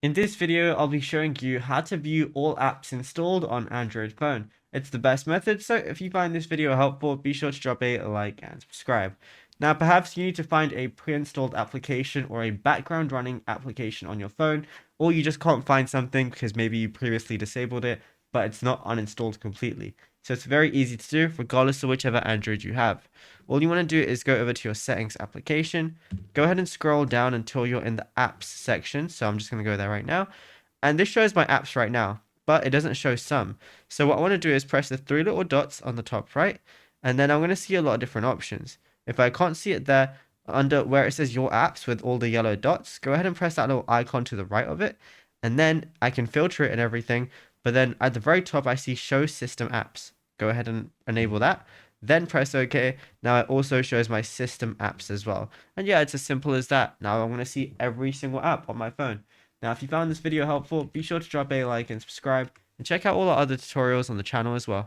In this video, I'll be showing you how to view all apps installed on Android phone. It's the best method, so if you find this video helpful, be sure to drop a like and subscribe. Now, perhaps you need to find a pre-installed application or a background running application on your phone, or you just can't find something because maybe you previously disabled it, but it's not uninstalled completely. So it's very easy to do, regardless of whichever Android you have. All you want to do is go over to your settings application, go ahead and scroll down until you're in the apps section. So I'm just going to go there right now. And this shows my apps right now, but it doesn't show some. So what I want to do is press the three little dots on the top right, and then I'm going to see a lot of different options. If I can't see it there, under where it says your apps with all the yellow dots, go ahead and press that little icon to the right of it, and then I can filter it and everything. But then at the very top, I see show system apps. Go ahead and enable that. Then press OK. Now it also shows my system apps as well. And yeah, it's as simple as that. Now I'm going to see every single app on my phone. Now, if you found this video helpful, be sure to drop a like and subscribe, and check out all our other tutorials on the channel as well.